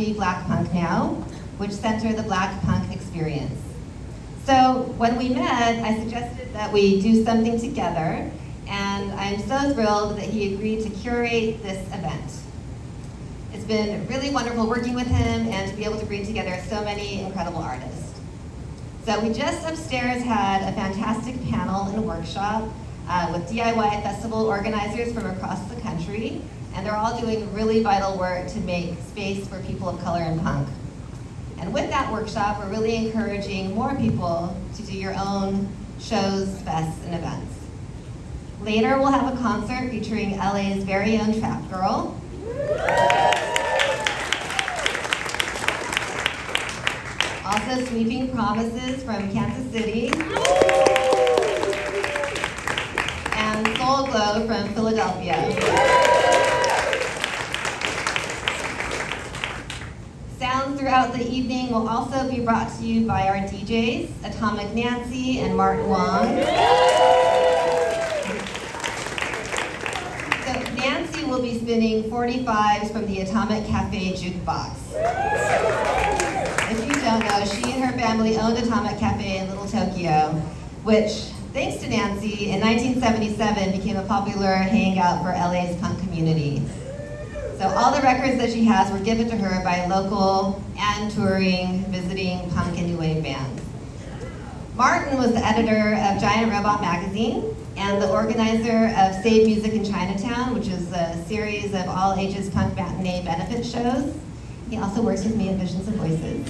Black Punk Now, which center the Black Punk experience. So when we met, I suggested that we do something together, and I'm so thrilled that he agreed to curate this event. It's been really wonderful working with him and to be able to bring together so many incredible artists. So we just upstairs had a fantastic panel and workshop with DIY festival organizers from across the country, and they're all doing really vital work to make space for people of color in punk. And with that workshop, we're really encouraging more people to do your own shows, fests, and events. Later, we'll have a concert featuring LA's very own Trap Girl. Also, Sweeping Promises from Kansas City. And Soul Glow from Philadelphia. Sounds throughout the evening will also be brought to you by our DJs, Atomic Nancy and Martin Wong. So Nancy will be spinning 45s from the Atomic Cafe Jukebox. If you don't know, she and her family owned Atomic Cafe in Little Tokyo, which, thanks to Nancy, in 1977 became a popular hangout for LA's punk community. So all the records that she has were given to her by local and touring, visiting punk and new wave bands. Martin was the editor of Giant Robot magazine and the organizer of Save Music in Chinatown, which is a series of all-ages punk matinee benefit shows. He also works with me at Visions of Voices.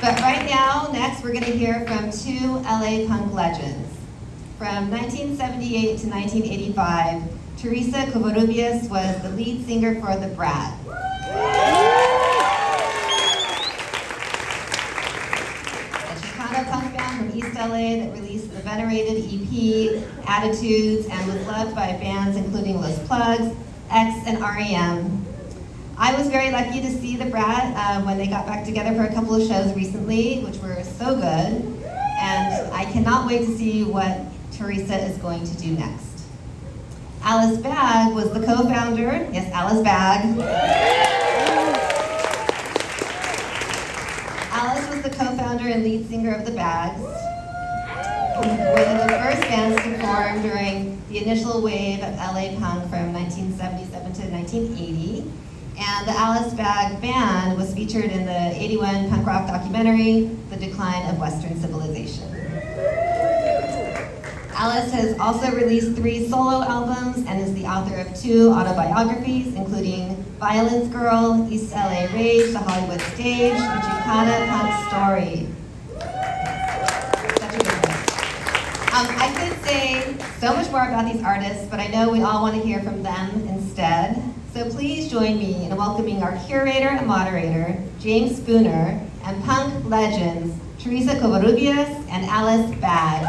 But right now, next, we're going to hear from two LA punk legends. From 1978 to 1985, Teresa Covarrubias was the lead singer for The Brat. A Chicano punk band from East LA that released the venerated EP, Attitudes, and was loved by bands including Los Plugs, X, and REM. I was very lucky to see The Brat when they got back together for a couple of shows recently, which were so good. And I cannot wait to see what Teresa is going to do next. Alice Bagg was the co-founder, yes, Alice Bagg. Alice was the co-founder and lead singer of the Baggs, one of the first bands to form during the initial wave of LA punk from 1977 to 1980. And the Alice Bagg Band was featured in the '81 punk rock documentary, The Decline of Western Civilization. Alice has also released 3 solo albums and is the author of 2 autobiographies, including Violence Girl, East LA Rage, The Hollywood Stage, and Chicana Punk Story. Such a good one. I could say so much more about these artists, but I know we all want to hear from them instead. So please join me in welcoming our curator and moderator, James Spooner, and punk legends, Teresa Covarrubias and Alice Bagg.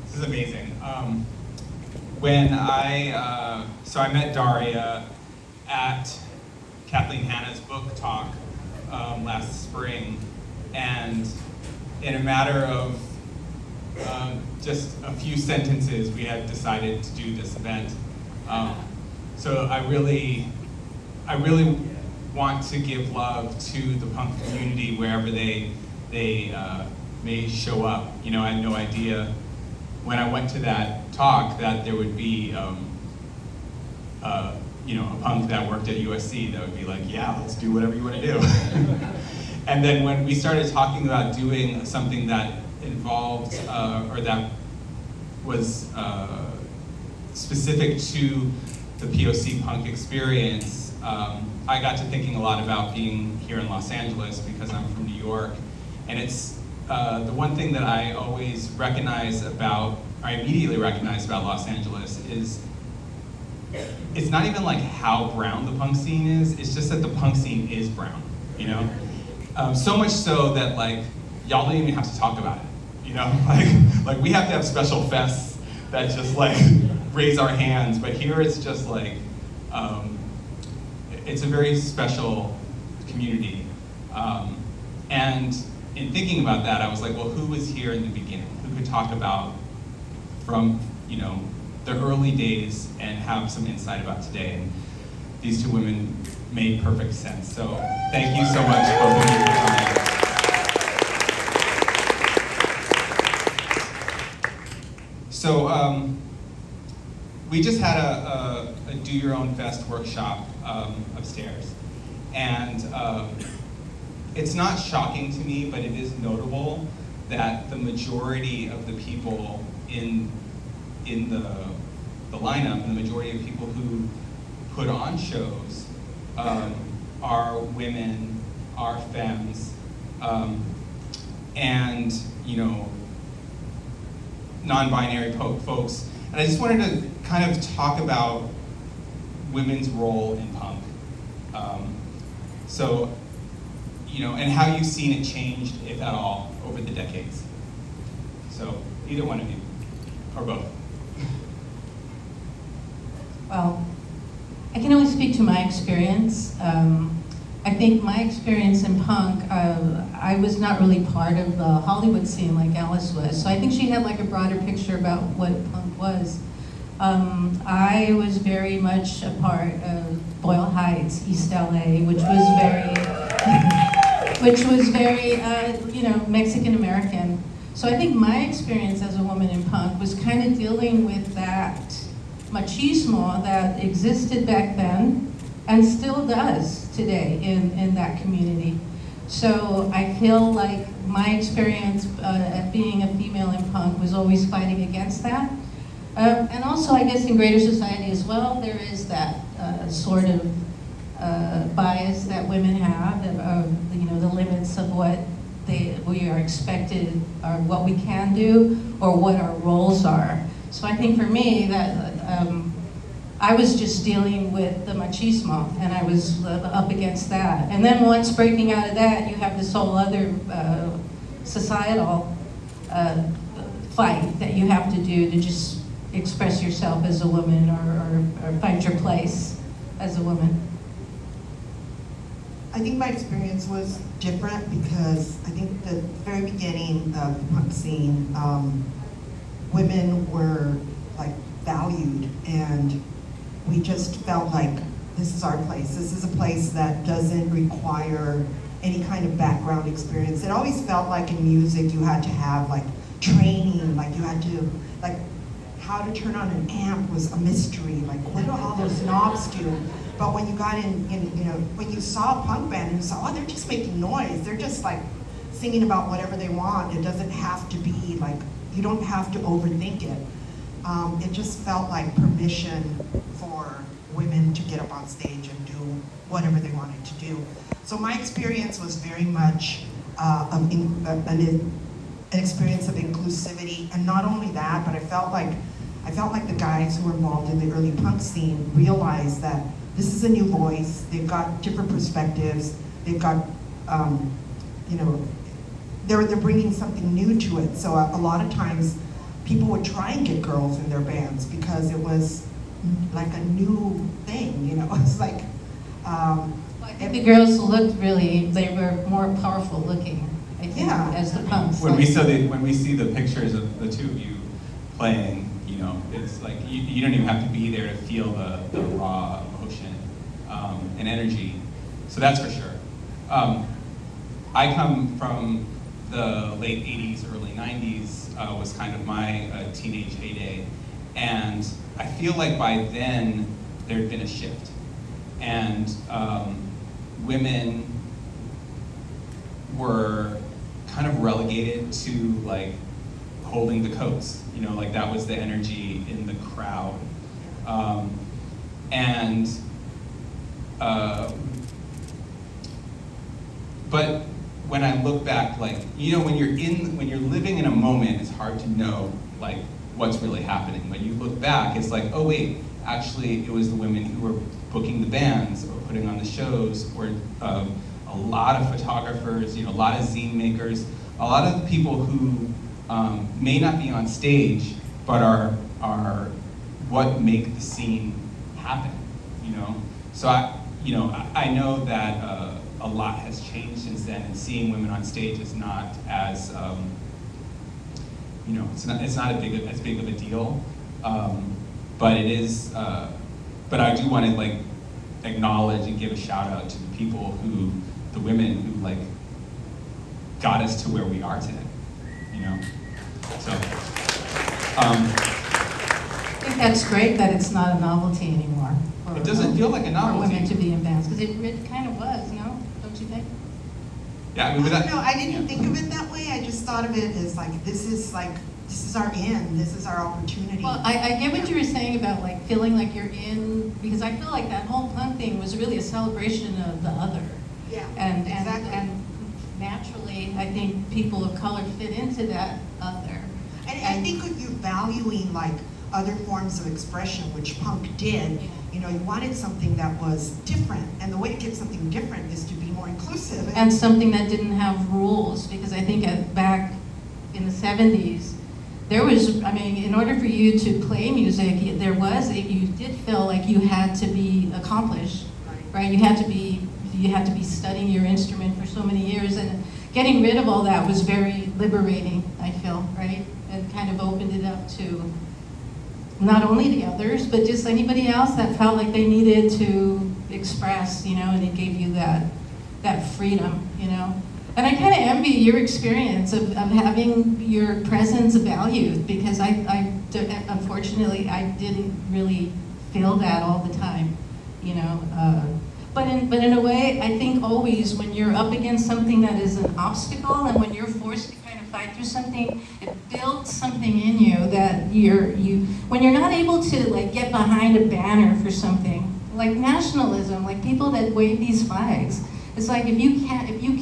This is amazing. So I met Daria at Kathleen Hanna's book talk last spring, and in a matter of just a few sentences, we had decided to do this event. So I really want to give love to the punk community wherever they may show up. You know, I had no idea when I went to that talk that there would be a punk that worked at USC that would be like, yeah, let's do whatever you want to do. And then when we started talking about doing something that involved or that was specific to the POC punk experience, I got to thinking a lot about being here in Los Angeles because I'm from New York. And it's the one thing that I always I immediately recognize about Los Angeles is it's not even like how brown the punk scene is, it's just that the punk scene is brown, you know? So much so that like, y'all don't even have to talk about it. you know, like we have to have special fests that just like raise our hands, but here it's just like, it's a very special community. And in thinking about that, I was like, well, who was here in the beginning? Who could talk about from, you know, the early days and have some insight about today? And these two women made perfect sense. So thank you so much, both of you, for coming. So we just had a Do Your Own Fest workshop upstairs. And it's not shocking to me, but it is notable that the majority of the people in the lineup, and the majority of people who put on shows are women, are femmes, and, you know, non-binary folks. And I just wanted to kind of talk about women's role in punk. So, you know, and how you've seen it changed, if at all, over the decades. So, either one of you, or both. Well, I can only speak to my experience. I think my experience in punk, I was not really part of the Hollywood scene like Alice was, so I think she had like a broader picture about what punk was. I was very much a part of Boyle Heights, East LA, which was very, you know, Mexican American. So I think my experience as a woman in punk was kind of dealing with that machismo that existed back then and still does today in that community. So I feel like my experience at being a female in punk was always fighting against that. And also, I guess in greater society as well, there is that sort of bias that women have, you know, the limits of what we are expected, or what we can do, or what our roles are. So I think for me that I was just dealing with the machismo, and I was up against that. And then once breaking out of that, you have this whole other societal fight that you have to do to just express yourself as a woman, or find your place as a woman. I think my experience was different because I think the very beginning of the punk scene, women were like valued, and we just felt like this is our place. This is a place that doesn't require any kind of background experience. It always felt like in music you had to have like training, like you had to, like how to turn on an amp was a mystery, like what do all those knobs do? But when you got in, you know, when you saw a punk band and you saw, oh, they're just making noise, they're just like singing about whatever they want. It doesn't have to be like, you don't have to overthink it. It just felt like permission for women to get up on stage and do whatever they wanted to do. So my experience was very much an experience of inclusivity, and not only that, but I felt like the guys who were involved in the early punk scene realized that this is a new voice. They've got different perspectives. They've got, you know, they're bringing something new to it. So a lot of times, people would try and get girls in their bands because it was like a new thing, you know. It's like. I think the girls looked really, they were more powerful looking, I think, Yeah. as the punks. When we see the pictures of the two of you playing, you know, it's like you don't even have to be there to feel the raw emotion and energy. So that's for sure. I come from the late 80s, early 90s, was kind of my teenage heyday. And I feel like by then there had been a shift. And women were kind of relegated to like holding the coats, you know, like that was the energy in the crowd. But when I look back, like, you know, when you're living in a moment, it's hard to know like what's really happening. When you look back, it's like, oh wait, actually it was the women who were booking the bands or putting on the shows, or a lot of photographers, you know, a lot of zine makers, a lot of the people who may not be on stage, but are what make the scene happen, you know? So I know that a lot has changed since then, and seeing women on stage is not as, it's not as big of a deal, but it is, but I do want to like acknowledge and give a shout out to the people the women who like got us to where we are today, you know? So, I think that's great that it's not a novelty anymore. It doesn't feel like a novelty. For women to be in bands, because it kind of was, no? Don't you think? Yeah, I mean, with that, No, I didn't think of it that way. I just thought of it as this is our end. This is our opportunity. Well, I get what you were saying about like feeling like you're in, because I feel like that whole punk thing was really a celebration of the other. Yeah, And exactly. and naturally, I think people of color fit into that other. And I think if you're valuing like other forms of expression, which punk did, you know, you wanted something that was different, and the way to get something different is to be more inclusive. And something that didn't have rules, because I think back in the 70s, there was, I mean, in order for you to play music, you did feel like you had to be accomplished, right? You had to be studying your instrument for so many years, and getting rid of all that was very liberating, I feel, right? And kind of opened it up to not only the others, but just anybody else that felt like they needed to express, you know, and it gave you that freedom, you know. And I kind of envy your experience of having your presence valued, because unfortunately, I didn't really feel that all the time, you know. But in a way, I think always when you're up against something that is an obstacle, and when you're forced to kind of fight through something, it builds something in you that when you're not able to like get behind a banner for something, like nationalism, like people that wave these flags. It's like if you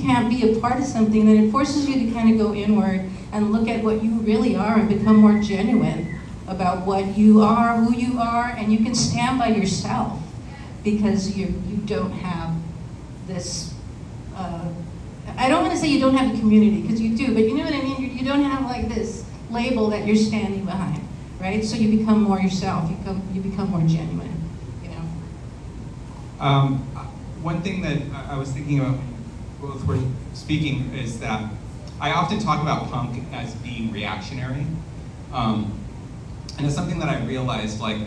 can't be a part of something, then it forces you to kind of go inward and look at what you really are and become more genuine about what you are, who you are, and you can stand by yourself because you don't have this, I don't want to say you don't have a community, because you do, but you know what I mean? You don't have like this label that you're standing behind, right? So you become more yourself, you become more genuine, you know? One thing that I was thinking about when both were speaking is that I often talk about punk as being reactionary. And it's something that I realized like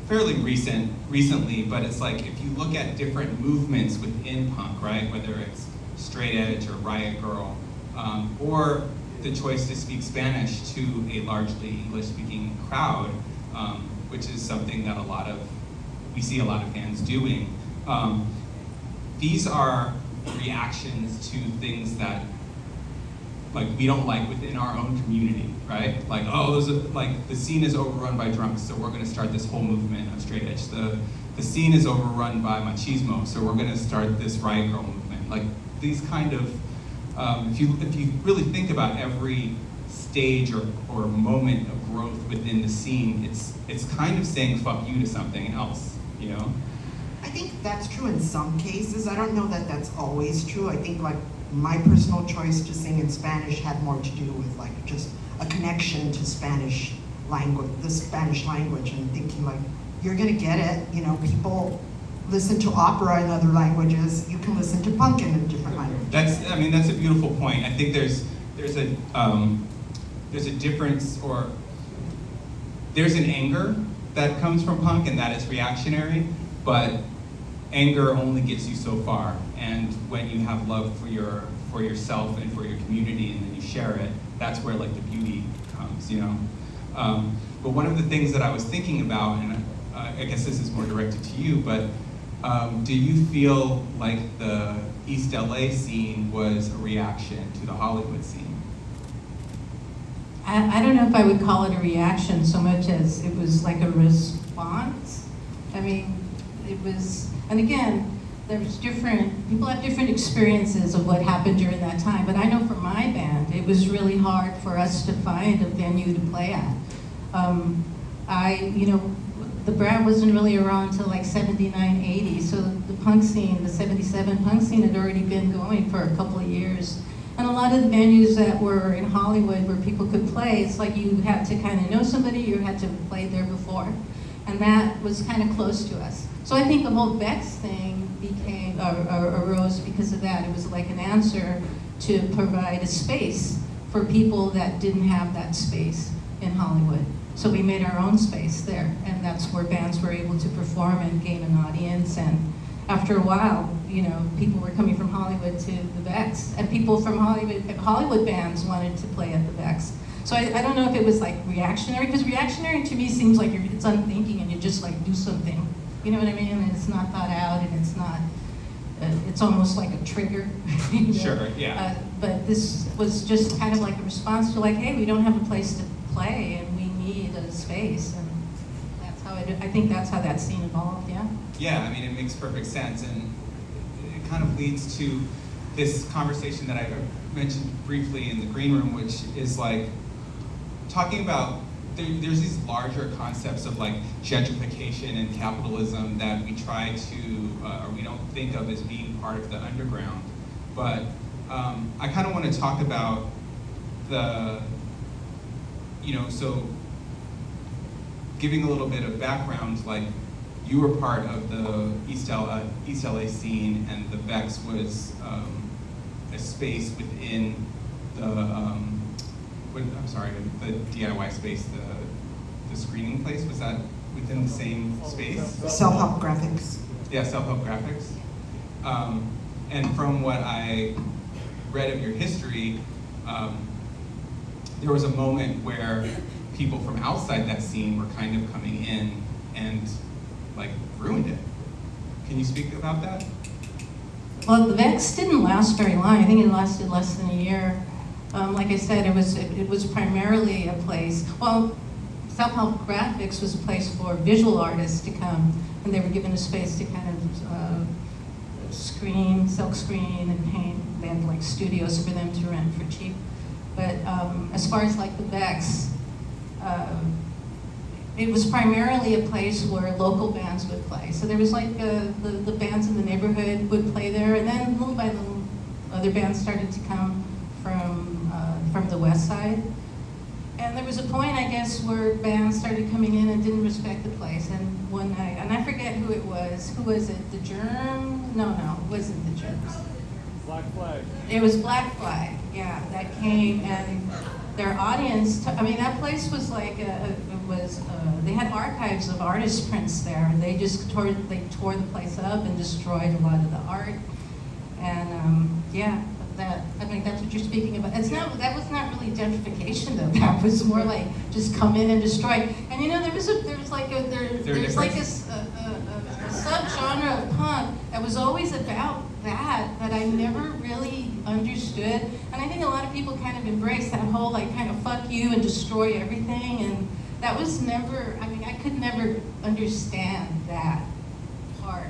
fairly recently, but it's like if you look at different movements within punk, right? Whether it's straight edge or riot girl, or the choice to speak Spanish to a largely English-speaking crowd, which is something that we see a lot of bands doing. These are reactions to things that like we don't like within our own community, right? Like, oh, the scene is overrun by drunks, so we're gonna start this whole movement of straight edge. The scene is overrun by machismo, so we're gonna start this riot girl movement. Like these kind of, if you really think about every stage or moment of growth within the scene, it's kind of saying fuck you to something else, you know? I think that's true in some cases. I don't know that that's always true. I think like my personal choice to sing in Spanish had more to do with like just a connection to Spanish language, the Spanish language, and thinking like, you're gonna get it, you know, people listen to opera in other languages, you can listen to punk in a different language. That's a beautiful point. I think there's a difference, or there's an anger that comes from punk, and that is reactionary, but anger only gets you so far. And when you have love for yourself and for your community, and then you share it, that's where like the beauty comes, you know. But one of the things that I was thinking about, and I guess this is more directed to you, but do you feel like the East LA scene was a reaction to the Hollywood scene? I don't know if I would call it a reaction so much as it was like a response. I mean, it was, and again, people have different experiences of what happened during that time, but I know for my band, it was really hard for us to find a venue to play at. The Brat wasn't really around until like 79, 80, so the punk scene, the 77 punk scene had already been going for a couple of years. And a lot of the venues that were in Hollywood where people could play, it's like you had to kind of know somebody, you had to have played there before. And that was kind of close to us. So I think the whole Vex thing arose because of that. It was like an answer to provide a space for people that didn't have that space in Hollywood. So we made our own space there, and that's where bands were able to perform and gain an audience. And after a while, you know, people were coming from Hollywood to the Vex, and people from Hollywood bands wanted to play at the Vex. So I don't know if it was like reactionary, because reactionary to me seems like it's unthinking and you just like do something. You know what I mean? And it's not thought out, and it's not, it's almost like a trigger. You know? Sure, yeah. But this was just kind of like a response to like, hey, we don't have a place to play and we need a space. And that's how I think that's how that scene evolved, yeah? Yeah, I mean, it makes perfect sense, and it kind of leads to this conversation that I mentioned briefly in the green room, which is like talking about there's these larger concepts of like gentrification and capitalism that we try to, or we don't think of as being part of the underground. But I kind of want to talk about the, you know, so giving a little bit of background, like you were part of the East LA scene, and the Vex was a space within the, the DIY space, the screening place, was that within the same space? Self-help graphics. Yeah, self-help graphics. And from what I read of your history, there was a moment where people from outside that scene were kind of coming in and like ruined it. Can you speak about that? Well, the Vex didn't last very long. I think it lasted less than a year. Like I said, it was primarily a place, well, Self-Help Graphics was a place for visual artists to come, and they were given a space to kind of screen, silk screen, and paint. They had like studios for them to rent for cheap. But as far as like the Vex, it was primarily a place where local bands would play. So there was like the bands in the neighborhood would play there, and then little by little, other bands started to come from the west side. And there was a point, I guess, where bands started coming in and didn't respect the place. And one night, and I forget who it was. Who was it? The Germ? No, it wasn't the Germs. Black Flag. It was Black Flag, yeah, that came, and their audience, I mean, that place was like, they had archives of artist prints there, and they just tore the place up and destroyed a lot of the art. And yeah, I mean, that's what you're speaking about. That was not really gentrification though. That was more like just come in and destroy. And you know, there's like a subgenre of punk that was always about that I never really understood. And I think a lot of people kind of embrace that whole like kind of fuck you and destroy everything. And that was never, I mean, I could never understand that part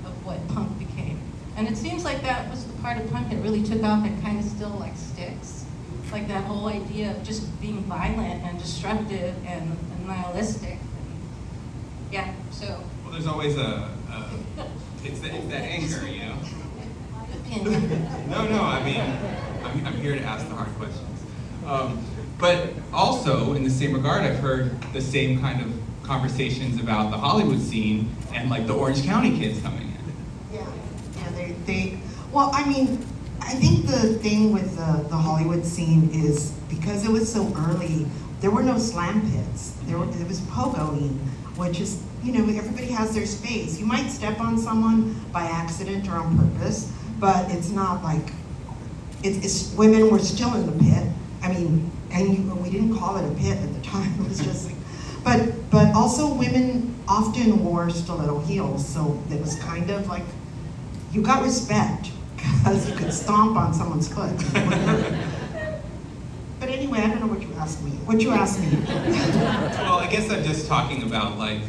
of what punk became. And it seems like that was the part of punk that really took off and kind of still like sticks. Like that whole idea of just being violent and destructive and nihilistic. And yeah, so. Well, there's always it's that anger, you know? No, I mean, I'm here to ask the hard questions. But also, in the same regard, I've heard the same kind of conversations about the Hollywood scene and like the Orange County kids coming in. Well, I mean, I think the thing with the Hollywood scene is because it was so early, there were no slam pits. There was pogoing, which is, you know, everybody has their space. You might step on someone by accident or on purpose, but it's not like, women were still in the pit. I mean, and we didn't call it a pit at the time. It was just like, but also women often wore stiletto heels, so it was kind of like, you got respect because you could stomp on someone's foot. But anyway, I don't know what you asked me. Well, I guess I'm just talking about like,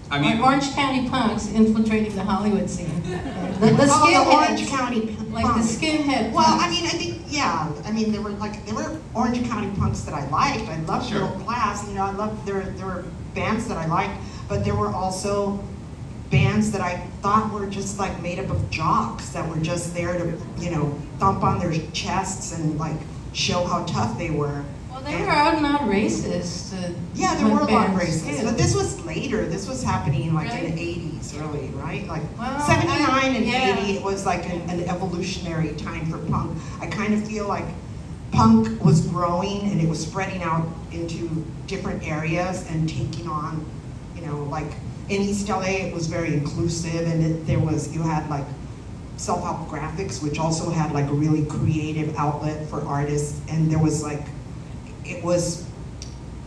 I mean, Orange County punks infiltrating the Hollywood scene. The Orange County punks. Like the skinhead. Well, punks. I mean, I think, yeah. I mean, there were Orange County punks that I liked. I loved Sure. Middle Class. You know, there were bands that I liked, but there were also bands that I thought were just like made up of jocks that were just there to, you know, thump on their chests and like show how tough they were. Well, they were out and out racist. Yeah, there were a lot of bands, racists, too. but this was later. This was happening like in the Really? 80s, really, right? Like Well, 79 and yeah. 80, it was like an evolutionary time for punk. I kind of feel like punk was growing and it was spreading out into different areas and taking on, you know, like in East LA, it was very inclusive, and you had like self-help graphics, which also had like a really creative outlet for artists, and there was like, it was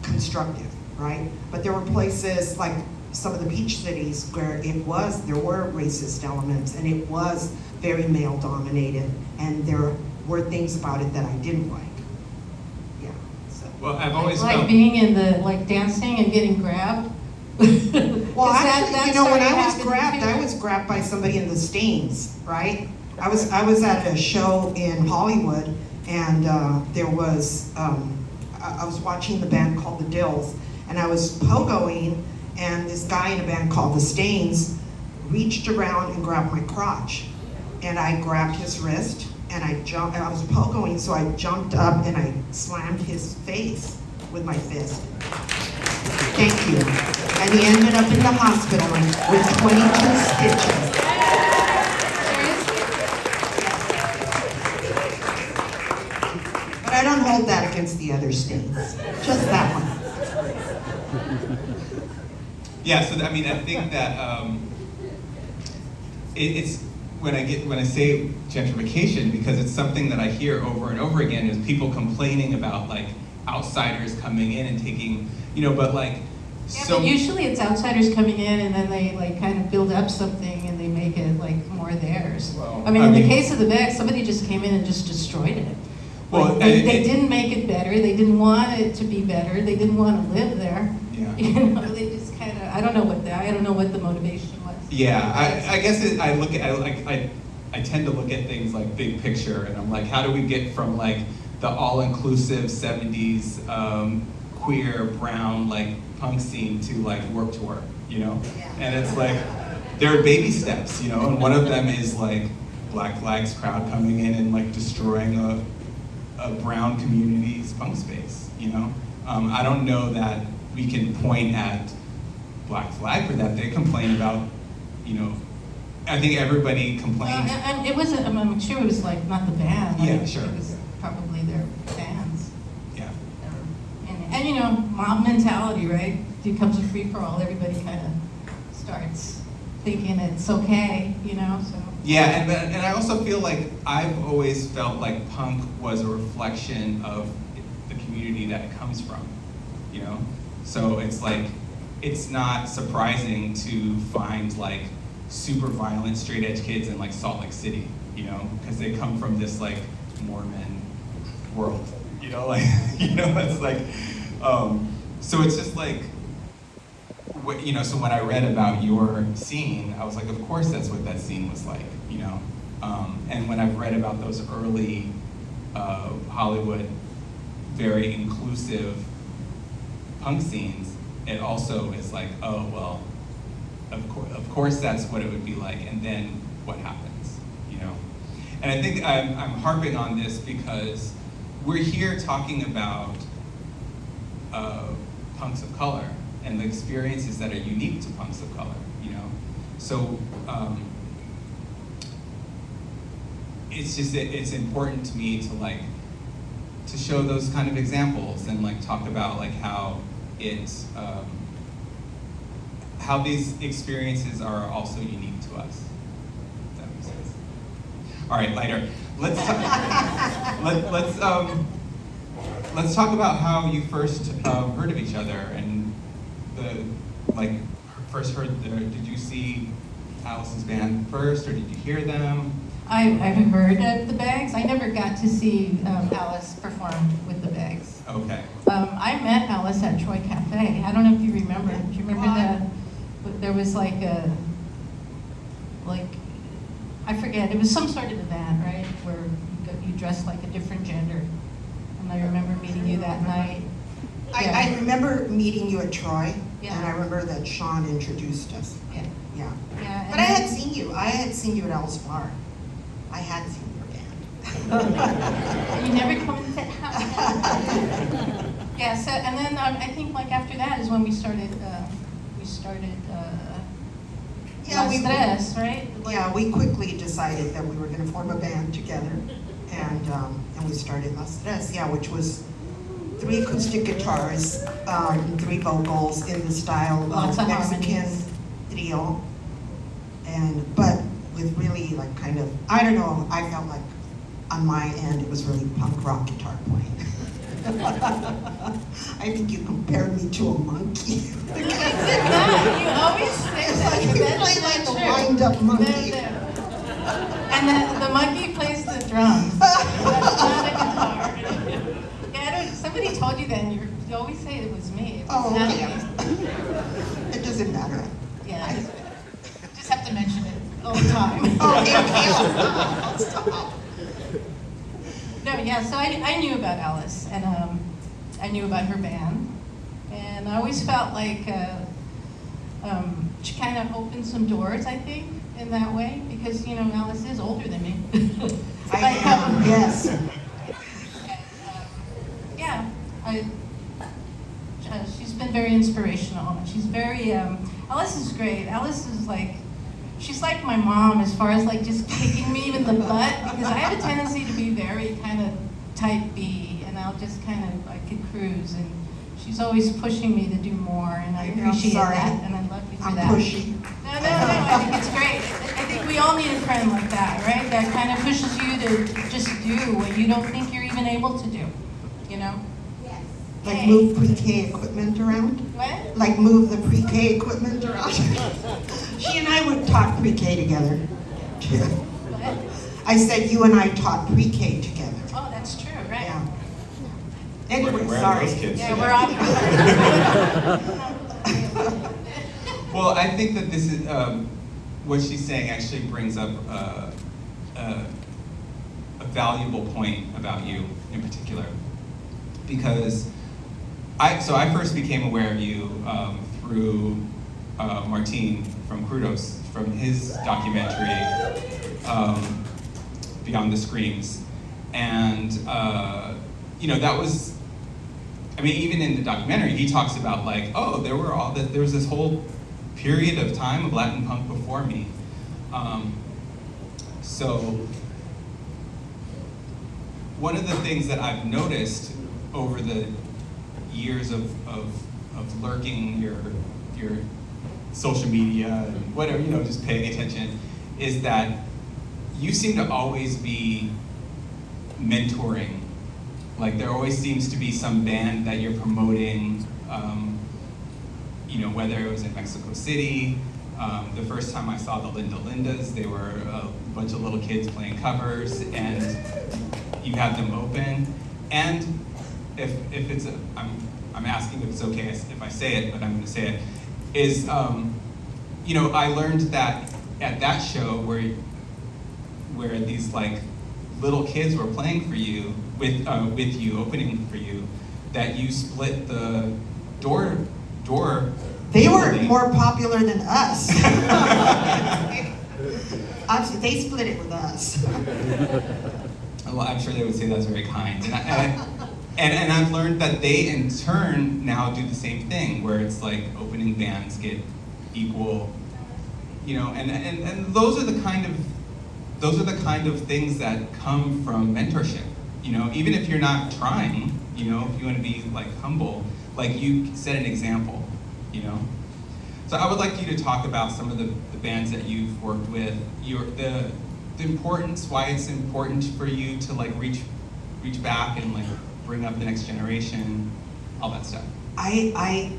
constructive, right? But there were places like some of the beach cities where there were racist elements, and it was very male dominated, and there were things about it that I didn't like. Yeah, so. Well, I've always like felt, being in the, like dancing and getting grabbed. Well, 'Cause actually, you know, when started I was happening grabbed, too. I was grabbed by somebody in the Stains, right? I was at a show in Hollywood, and there was, I was watching the band called the Dills, and I was pogoing, and this guy in a band called the Stains reached around and grabbed my crotch, and I grabbed his wrist, and I was pogoing, so I jumped up and I slammed his face with my fist. Thank you. And he ended up in the hospital with 22 stitches. But I don't hold that against the other states. Just that one. yeah, so I mean, I think that it's, when I say gentrification, because it's something that I hear over and over again, is people complaining about like outsiders coming in and taking, you know, but like, Yeah, so but usually it's outsiders coming in and then they like kind of build up something and they make it like more theirs. Well, I mean, I in mean- the case of the bag, somebody just came in and just destroyed it. Well, Like, they didn't make it better. They didn't want it to be better. They didn't want to live there. Yeah. You know, they just kind of, I don't know what the motivation was. Yeah, I guess I tend to look at things like big picture, and I'm like, how do we get from like the all-inclusive 70s queer brown like punk scene to like Warped Tour, you know? And it's like, there are baby steps, you know, and one of them is like Black Flag's crowd coming in and like destroying a brown community's punk space, you know? I don't know that we can point at Black Flag for that. They complain about, you know, I think everybody complains. Well, it wasn't, I'm sure it was like not the band. Yeah, I mean, sure. It was probably their fans. Yeah. And you know, mob mentality, right? Becomes a free-for-all. Everybody kind of starts thinking it's okay, you know, so. Yeah, and I also feel like I've always felt like punk was a reflection of the community that it comes from, you know? So it's like, it's not surprising to find like super violent straight edge kids in like Salt Lake City, you know? Because they come from this like Mormon world, you know? Like, you know, it's like, so it's just like, you know, so when I read about your scene, I was like, of course that's what that scene was like, you know? And when I've read about those early Hollywood, very inclusive punk scenes, it also is like, oh, well, of course that's what it would be like, and then what happens, you know? And I think I'm harping on this because we're here talking about punks of color and the experiences that are unique to punks of color, you know? So it's just, it's important to me to like, to show those kind of examples and like talk about like how it's, how these experiences are also unique to us. If that makes sense. All right, lighter. Let's talk about how you first heard of each other and first heard did you see Allison's band first, or did you hear them? I've heard of the Bags. I never got to see Alice perform with the Bags. Okay. I met Alice at Troy Cafe. I don't know if you remember. Do you remember that? There was like I forget. It was some sort of event, right, where you dressed like a different gender. And I remember meeting you that night. Yeah. I remember meeting you at Troy, Yeah. and I remember that Sean introduced us. Yeah. Yeah. seen you. I had seen you at Alice Bar. I had seen your band. You never come and said hi. Yeah, so, and then I think like after that is when we started Yeah, we- Stress, right? Yeah, we quickly decided that we were going to form a band together, and we started Las Tres, yeah, which was 3 acoustic guitars, 3 vocals in the style Lots of of Mexican harmonies. trio, but with really like kind of, I don't know, I felt like on my end it was really punk rock guitar playing. I think you compared me to a monkey. You always say that. You That's play not like a true. wind-up monkey. And the monkey plays the drums. That's not a guitar. Yeah, somebody told you that, and you always say it was me. It was Oh, not okay. me. It doesn't matter. Yeah, just have to mention it all the time. Oh, okay, stop. No, yeah, so I knew about Alice, and I knew about her band, and I always felt like she kind of opened some doors, I think, in that way, because, you know, Alice is older than me. I am, yes. And, yeah, she's been very inspirational. She's very, Alice is great. Alice is like, she's like my mom as far as like just kicking me in the butt, because I have a tendency to be very kind of type B, and I'll just kind of, I could cruise, and she's always pushing me to do more, and I I'm appreciate sorry. that, and I love you for I'm that. pushy. No, I think it's great. I think we all need a friend like that, right? That kind of pushes you to just do what you don't think you're even able to do, you know? Like Hey. move pre-K equipment around? What? Like move the pre-K equipment around? She and I would talk pre-K together. What? I said you and I taught pre-K together. Oh, that's true, right? Yeah. Anyway, Where are sorry. those kids Yeah, today? we're off. Well, I think that this is, what she's saying actually brings up a valuable point about you in particular. Because I first became aware of you through Martin from Crudos, from his documentary, Beyond the Screams. And, you know, that was, I mean, even in the documentary, he talks about like, oh, there was this whole period of time of Latin punk before me. So one of the things that I've noticed over the years of lurking your social media and whatever, you know, just paying attention, is that you seem to always be mentoring. Like there always seems to be some band that you're promoting, you know, whether it was in Mexico City. The first time I saw the Linda Lindas, they were a bunch of little kids playing covers, and you had them open. And if it's I'm asking if it's okay if I say it, but I'm going to say it. Is you know, I learned that at that show where these like little kids were playing for you with you, opening for you, that you split the door. They were easily. more popular than us. Obviously, they split it with us. Well, I'm sure they would say that's very kind. And I've learned that they, in turn, now do the same thing, where it's like opening bands get equal, you know, and those are the kind of things that come from mentorship. You know, even if you're not trying, you know, if you want to be like humble, like you set an example, you know. So I would like you to talk about some of the bands that you've worked with, the importance, why it's important for you to like reach back and like bring up the next generation, all that stuff. I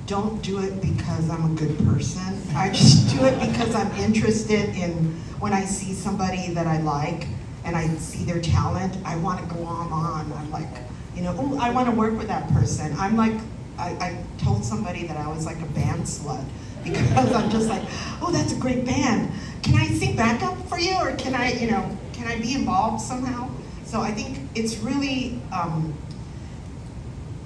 don't do it because I'm a good person. I just do it because I'm interested in, when I see somebody that I like and I see their talent, I want to go on. I'm like, you know, oh, I want to work with that person. I'm like, I told somebody that I was like a band slut, because I'm just like, oh, that's a great band. Can I sing backup for you, or can I, you know, can I be involved somehow? So I think it's really,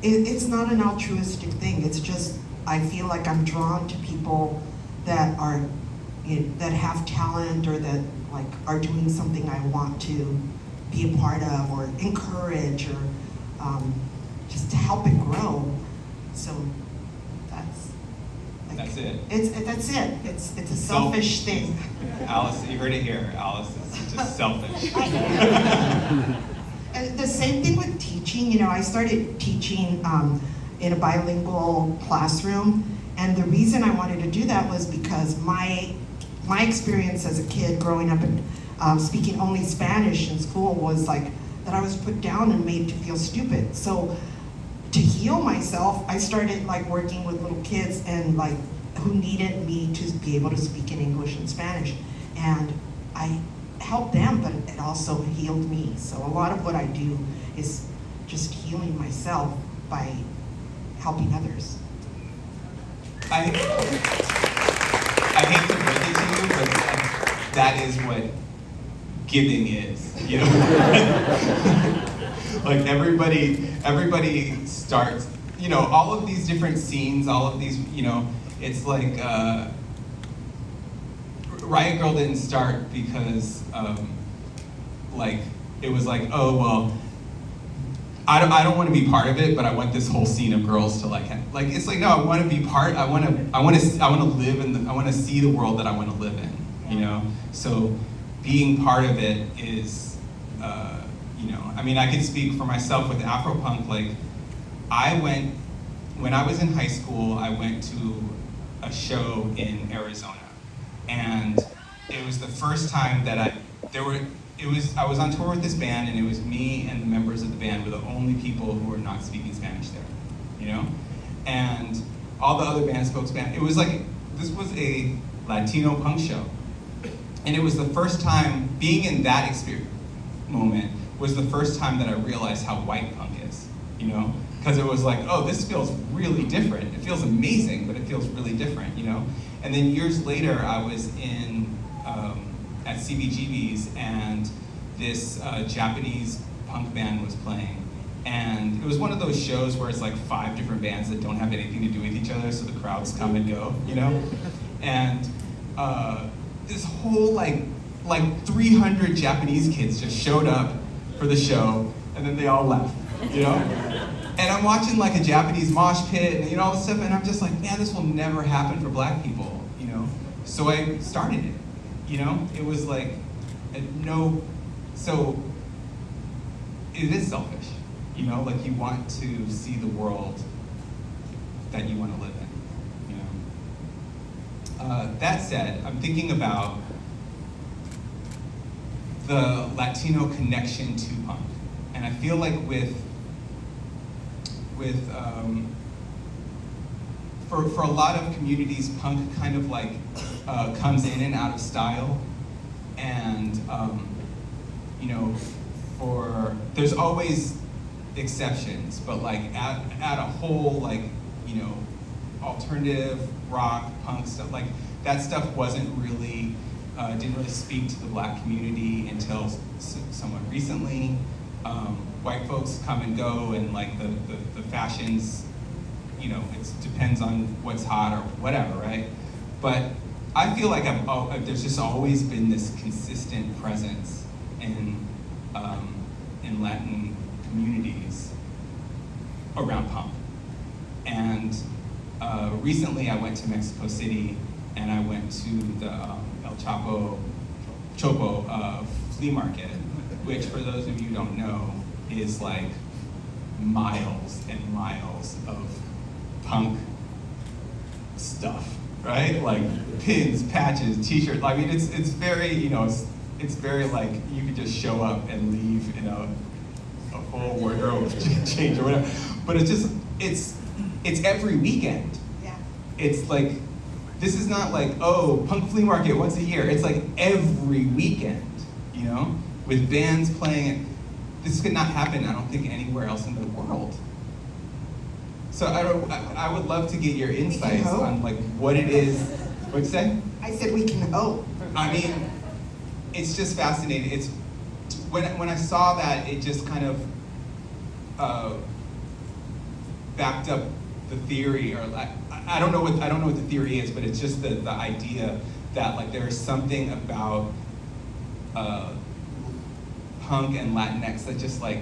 it's not an altruistic thing. It's just, I feel like I'm drawn to people that are that have talent or that like are doing something I want to be a part of or encourage or just to help it grow. So that's it. That's it. It's a selfish thing. Alice, you heard it here. Alice is just selfish. And the same thing with teaching. You know, I started teaching in a bilingual classroom, and the reason I wanted to do that was because my experience as a kid growing up and speaking only Spanish in school was like that I was put down and made to feel stupid. So to heal myself, I started like working with little kids and like who needed me to be able to speak in English and Spanish, and I helped them, but it also healed me. So a lot of what I do is just healing myself by helping others. I hate to break it to you, but that is what giving is, you know? Like everybody starts, you know, all of these different scenes, all of these, you know, it's like, Riot Girl didn't start because, like, it was like, oh, well, I don't want to be part of it, but I want this whole scene of girls to like it's like, no, I want to be part. I want to live in I want to see the world that I want to live in. You know, so being part of it is, you know, I mean, I can speak for myself with Afropunk. Like, when I was in high school, I went to a show in Arizona, and it was the first time that I was on tour with this band, and it was me and the members of the band were the only people who were not speaking Spanish there, you know? And all the other bands spoke Spanish. It was like, this was a Latino punk show. And it was the first time, being in that moment, was the first time that I realized how white punk is, you know? Because it was like, oh, this feels really different. It feels amazing, but it feels really different, you know? And then years later, I was at CBGB's, and this Japanese punk band was playing. And it was one of those shows where it's like 5 different bands that don't have anything to do with each other, so the crowds come and go, you know? And this whole like 300 Japanese kids just showed up for the show, and then they all left, you know? And I'm watching like a Japanese mosh pit and, you know, all this stuff, and I'm just like, man, this will never happen for black people, you know? So I started it. You know, it was like, so it is selfish, you know, like you want to see the world that you want to live in, you know. That said, I'm thinking about the Latino connection to punk, and I feel like for a lot of communities, punk kind of like comes in and out of style, and you know, there's always exceptions, but like at a whole, like, you know, alternative rock, punk stuff, like that stuff wasn't really didn't really speak to the black community until somewhat recently. White folks come and go, and like the fashions, you know, it depends on what's hot or whatever, right? But I feel like there's just always been this consistent presence in Latin communities around punk. And recently I went to Mexico City, and I went to the El Chopo flea market, which, for those of you who don't know, is like miles and miles of punk stuff, right? Like pins, patches, t-shirts. I mean, it's very, you know, it's very like you could just show up and leave in a full wardrobe change or whatever. But it's just, it's every weekend. Yeah. It's like, this is not like, oh, punk flea market once a year. It's like every weekend, you know, with bands playing. This could not happen, I don't think, anywhere else in the world. So I would love to get your insights on like what it is. What'd you say? I said we can hope. I mean, it's just fascinating. It's when I saw that, it just kind of backed up the theory, or I don't know what the theory is, but it's just the idea that like there is something about punk and Latinx that just like,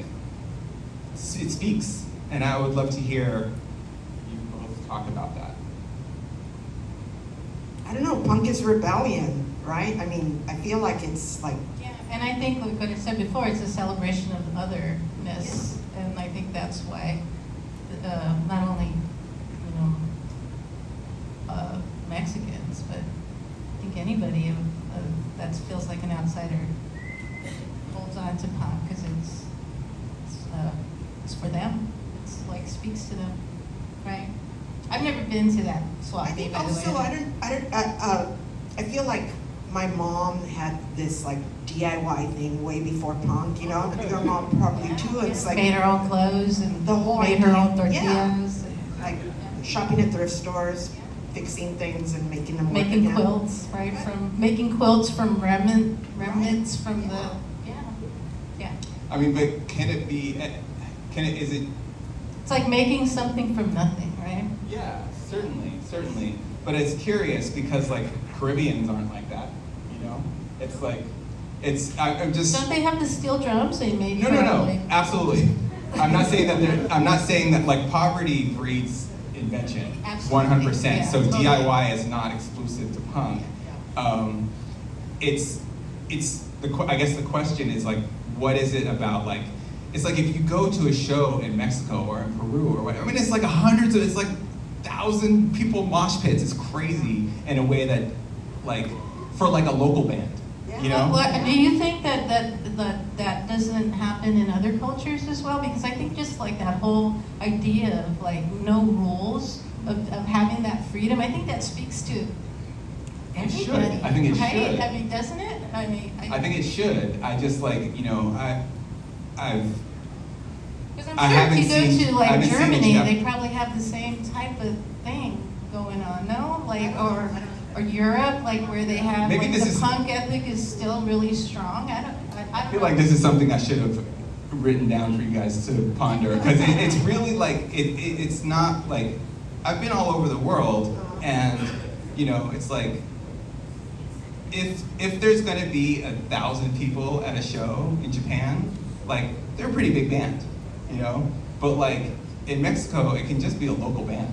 it speaks. And I would love to hear you both talk about that. I don't know, punk is rebellion, right? I mean, I feel like it's like, Yeah, and I think, like what I said before, it's a celebration of otherness, and I think that's why not only, you know, Mexicans, but I think anybody that feels like an outsider holds on to punk because it's for them. It's like speaks to them, right? I've never been to that I swap meet, think by the way. also, I feel like my mom had this like DIY thing way before punk, you know? Your mom probably too, it's like. Made her own clothes and The whole made her idea, own tortillas. Like shopping at thrift stores, fixing things and making them work Making again. quilts, right? From making quilts from remnants from the yeah. I mean, but is it? It's like making something from nothing, right? Yeah, certainly. But it's curious because like Caribbeans aren't like that, you know? It's like, I'm just. Don't they have the steel drums they made? No, probably? absolutely. I'm not saying that like poverty breeds invention, Absolutely. 100%. Yeah, So totally. DIY is not exclusive to punk. I guess the question is like, what is it about like, it's like if you go to a show in Mexico or in Peru or whatever, I mean, it's like it's like 1,000 people mosh pits. It's crazy in a way that like, for like a local band, you know? Do you think that doesn't happen in other cultures as well? Because I think just like that whole idea of like no rules, of having that freedom, I think that speaks to It should. everybody. I think it right? should. I mean, doesn't it? I mean, I think it should. I just like, you know, I've because I'm I sure haven't if you go seen- to I like haven't seen Germany, it, they probably have the same type of thing going on, no? Like, or Europe, like where they have Maybe like this the is- punk ethic is still really strong. I don't feel know. like this is something I should have written down for you guys to ponder because it's really like it's not like I've been all over the world and you know it's like if there's going to be 1,000 people at a show in Japan, like they're a pretty big band, you know, but like in Mexico it can just be a local band,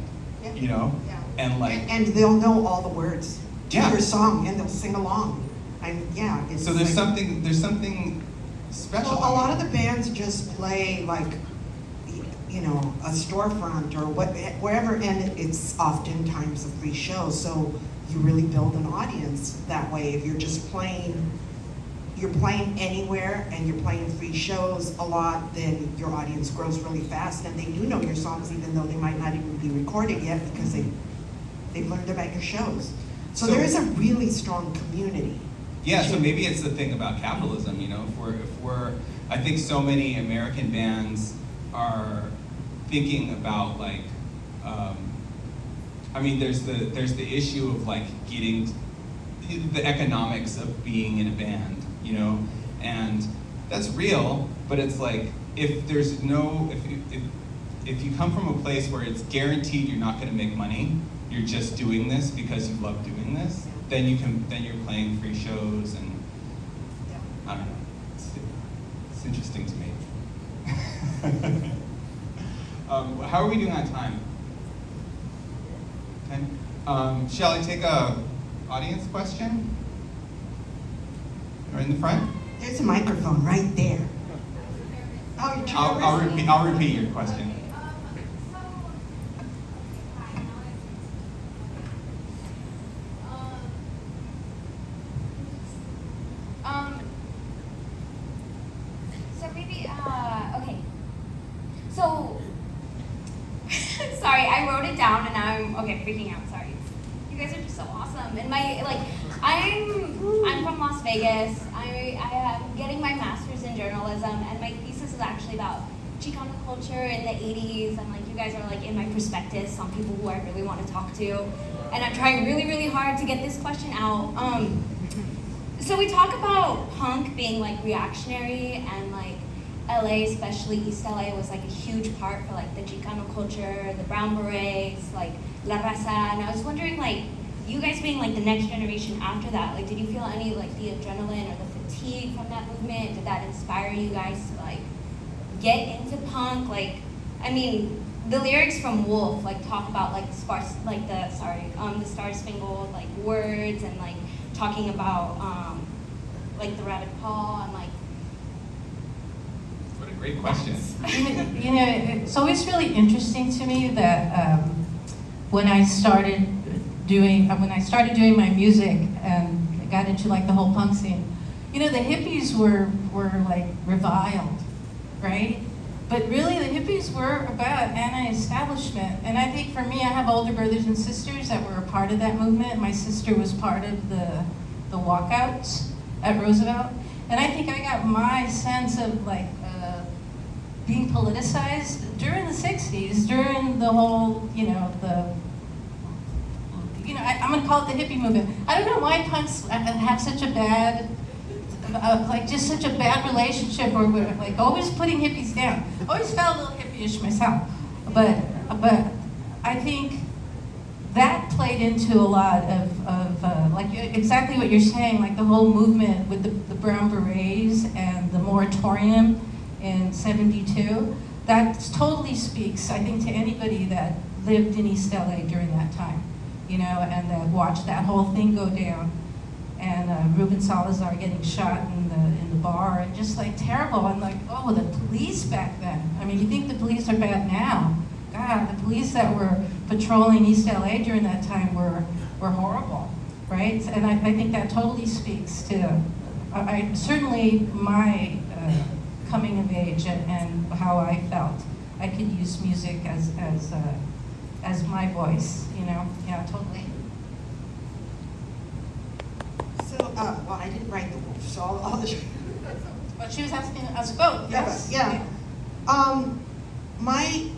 you know, and like And they'll know all the words to Yeah. your song and they'll sing along. It's so there's like, something special. Well, a lot of the bands just play like, you know, a storefront or wherever, and it's oftentimes a free show. So you really build an audience that way. If you're just you're playing anywhere and you're playing free shows a lot, then your audience grows really fast, and they do know your songs even though they might not even be recorded yet because they've learned about your shows. So there is a really strong community. Yeah, so maybe it's the thing about capitalism, you know, if we're I think so many American bands are thinking about like, I mean, there's the issue of like getting the economics of being in a band, you know, and that's real, but it's like if you come from a place where it's guaranteed you're not going to make money, you're just doing this because you love doing this, then you're playing free shows and I don't know. It's interesting to me. How are we doing on time? 10? Shall I take a audience question? Right in the front? There's a microphone right there. Oh, you're I'll repeat your question. So maybe, okay. So, sorry, I wrote it down and I'm, okay, freaking out, sorry. You guys are just so awesome. And I'm from Las Vegas. I am getting my master's in journalism and my thesis is actually about Chicano culture in the 80s, and like you guys are like in my prospectus on people who I really want to talk to. And I'm trying really, really hard to get this question out. So we talk about punk being like reactionary, and like LA, especially East LA, was like a huge part for like the Chicano culture, the Brown Berets, like La Raza. And I was wondering, like, you guys being like the next generation after that, like did you feel any like the adrenaline or the fatigue from that movement? Did that inspire you guys to like get into punk? Like, I mean, the lyrics from Wolf like talk about like the Star Spangled like words and like talking about like the rabbit paw and like. What a great question. You know, it's always really interesting to me that when I started doing my music and got into like the whole punk scene, you know, the hippies were like reviled, right? But really, the hippies were about anti-establishment. And I think for me, I have older brothers and sisters that were a part of that movement. My sister was part of the walkouts at Roosevelt. And I think I got my sense of like being politicized during the 60s, during the whole, I'm gonna call it the hippie movement. I don't know why punks have such a bad, just such a bad relationship, or we're like always putting hippies down. I always felt a little hippie-ish myself, but I think that played into a lot of like exactly what you're saying, like the whole movement with the Brown Berets and the moratorium in '72. That totally speaks, I think, to anybody that lived in East LA during that time, and that watched that whole thing go down. And Ruben Salazar getting shot in the bar, and just like terrible, and like, oh, the police back then. I mean, you think the police are bad now? God, the police that were patrolling East LA during that time were horrible, right? And I think that totally speaks to, certainly my coming of age and how I felt. I could use music as my voice, yeah, totally. So, well, I didn't write the Wolf, so I'll But she was asking us both, yes? Yeah. My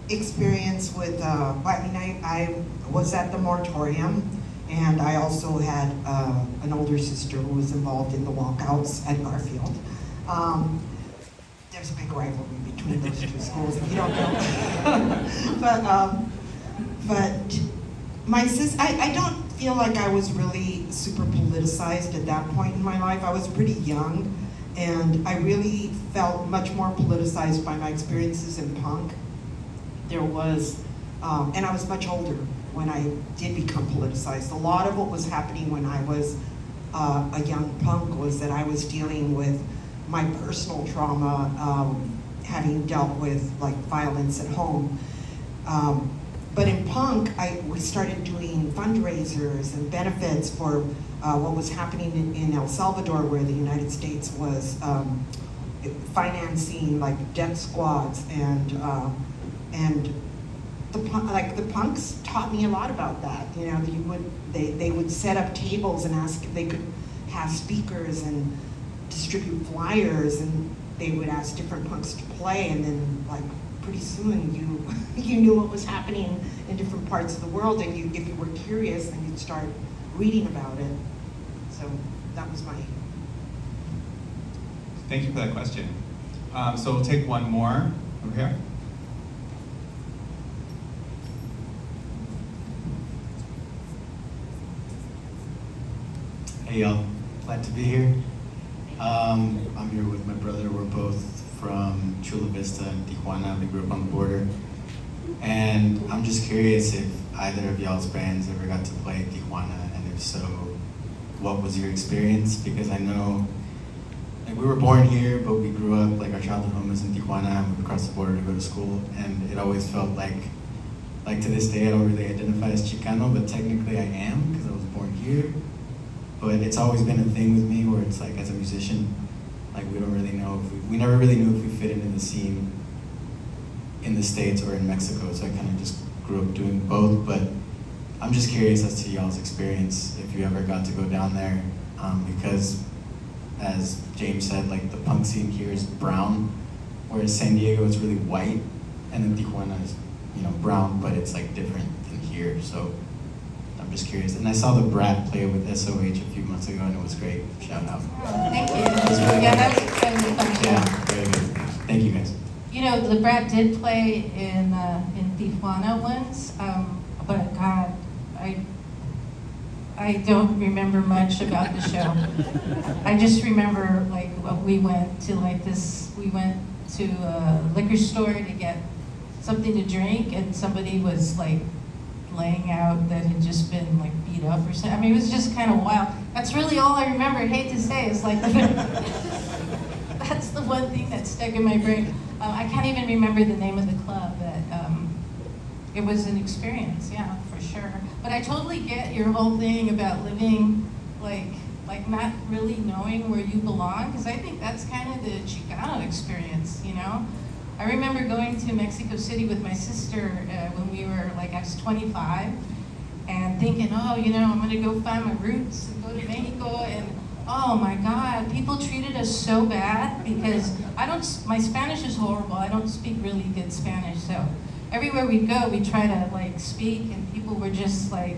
experience with, I was at the moratorium, and I also had an older sister who was involved in the walkouts at Garfield. There's a big rivalry between those two schools, if you don't know. But my sister, I don't feel like I was really super politicized at that point in my life. I was pretty young, and I really felt much more politicized by my experiences in punk. There was, and I was much older when I did become politicized. A lot of what was happening when I was a young punk was that I was dealing with my personal trauma, having dealt with like violence at home. But in punk, we started doing fundraisers and benefits for what was happening in El Salvador, where the United States was financing like death squads, and the punks taught me a lot about that. They would set up tables and ask if they could have speakers and distribute flyers, and they would ask different punks to play, and then like pretty soon you knew what was happening in different parts of the world, and if you were curious, then you'd start reading about it. So that was my. Thank you for that question. So we'll take one more over here. Hey y'all, glad to be here. I'm here with my brother. We're both from Chula Vista and Tijuana. We grew up on the border. And I'm just curious if either of y'all's bands ever got to play Tijuana, and if so, what was your experience? Because I know, like, we were born here, but we grew up, like, our childhood home was in Tijuana, and we would cross the border to go to school, and it always felt like to this day, I don't really identify as Chicano, but technically I am, because I was born here. But it's always been a thing with me where it's like, as a musician, like, we don't really know if we never really knew if we fit into the scene in the States or in Mexico, so I kind of just grew up doing both. But I'm just curious as to y'all's experience, if you ever got to go down there, because as James said, like, the punk scene here is brown, whereas San Diego is really white, and then Tijuana is, brown, but it's like different than here. So I'm just curious. And I saw the Brat play with SOH a few months ago, and it was great. Shout out. Thank you. Really Yeah, that's really fun. Yeah, very good. Thank you guys. The Brat did play in Tijuana once, but God, I don't remember much about the show. I just remember like we went to a liquor store to get something to drink, and somebody was like laying out that had just been like beat up or something. I mean, it was just kind of wild. That's really all I remember. I hate to say, it's like that's the one thing that stuck in my brain. I can't even remember the name of the club, but it was an experience, yeah, for sure. But I totally get your whole thing about living like not really knowing where you belong, because I think that's kind of the Chicano experience, you know? I remember going to Mexico City with my sister when we were like, I was 25, and thinking, oh, you know, I'm gonna go find my roots and go to Mexico, and oh my God, people treated us so bad because my Spanish is horrible. I don't speak really good Spanish, so everywhere we go, we try to like speak, and people were just like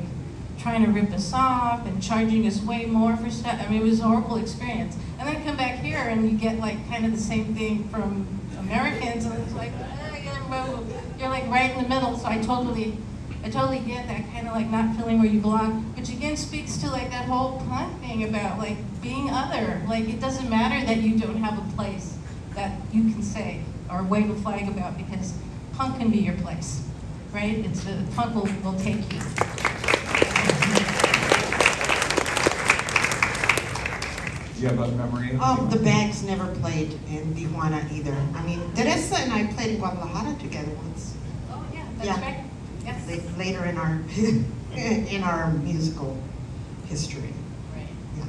trying to rip us off and charging us way more for stuff. I mean, it was a horrible experience. And then come back here and you get like kind of the same thing from Americans, and it's like, you're like right in the middle. So I totally get that kind of like not feeling where you belong, which again speaks to like that whole punk thing about like being other. Like it doesn't matter that you don't have a place that you can say or wave a flag about, because punk can be your place, right? It's the punk will take you. Do you have a memory? The Bags never played in Tijuana either. I mean, Teresa and I played in Guadalajara together once. Oh yeah, that's Yeah. right. Yes. Later in our in our musical history. Right. Yeah.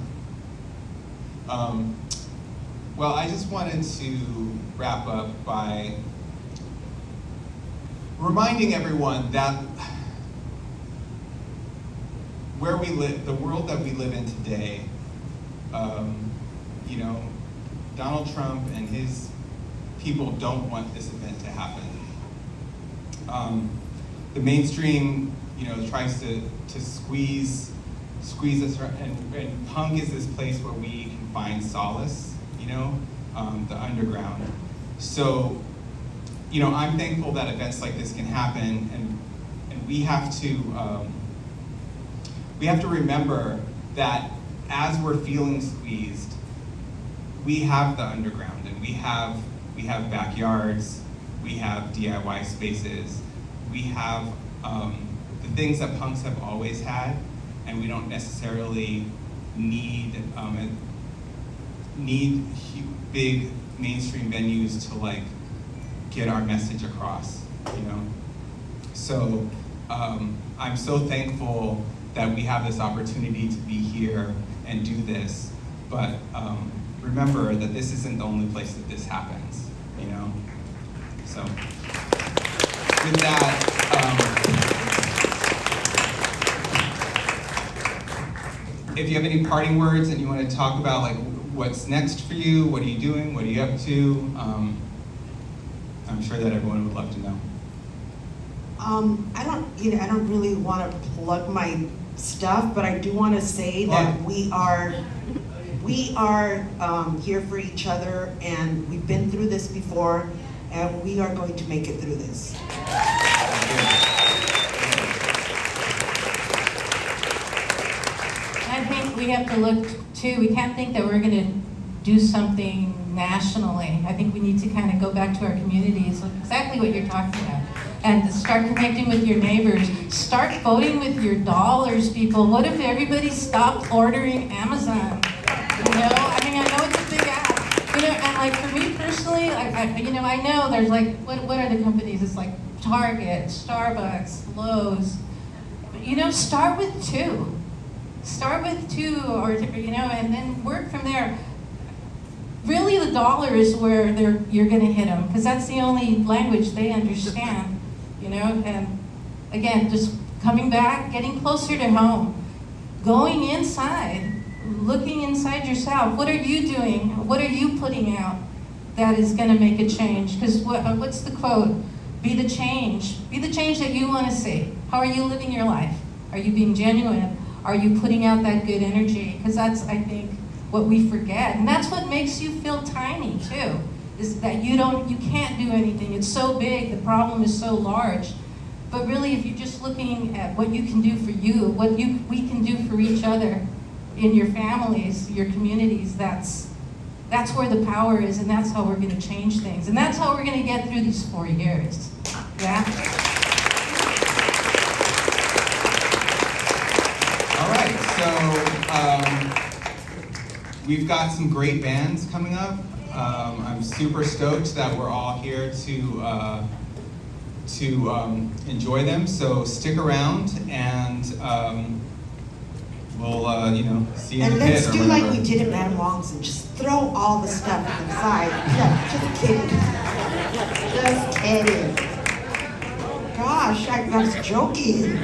Well, I just wanted to wrap up by reminding everyone that where we live, the world that we live in today, you know, Donald Trump and his people don't want this event to happen. The mainstream, you know, tries to squeeze us, and punk is this place where we can find solace, you know, the underground. So, you know, I'm thankful that events like this can happen, and we have to remember that as we're feeling squeezed, we have the underground, and we have backyards, we have DIY spaces, we have the things that punks have always had, and we don't necessarily need big mainstream venues to like get our message across, you know? So I'm so thankful that we have this opportunity to be here and do this, but remember that this isn't the only place that this happens, you know? So with that, if you have any parting words and you want to talk about like what's next for you, what are you doing, what are you up to, I'm sure that everyone would love to know. I don't really want to plug my stuff, but I do want to say that we are here for each other, and we've been through this before, and we are going to make it through this. I think we have to look too, we can't think that we're going to do something nationally. I think we need to kind of go back to our communities, like exactly what you're talking about, and to start connecting with your neighbors. Start voting with your dollars, people. What if everybody stopped ordering Amazon? You know, I mean, I know it's a big ask. You know, and like for me personally, I know there's like, what are the companies? It's like Target, Starbucks, Lowe's. But, you know, start with two. Start with two, or you know, and then work from there. Really, the dollar is where you're going to hit them, because that's the only language they understand. You know, and again, just coming back, getting closer to home, going inside, looking inside yourself. What are you doing? What are you putting out that is going to make a change? Because what's the quote? Be the change. Be the change that you want to see. How are you living your life? Are you being genuine? Are you putting out that good energy? Because that's, I think, what we forget. And that's what makes you feel tiny, too, is that you can't do anything. It's so big, the problem is so large. But really, if you're just looking at what you can do for you, we can do for each other in your families, your communities, that's where the power is, and that's how we're going to change things. And that's how we're going to get through these 4 years. Yeah? All right, so we've got some great bands coming up. I'm super stoked that we're all here to enjoy them. So stick around, and we'll see you in And the pit let's or do whatever. like we did at Madame Wong's and just throw all the stuff to the side. Yeah, just kidding. Just kidding. Gosh, I was joking.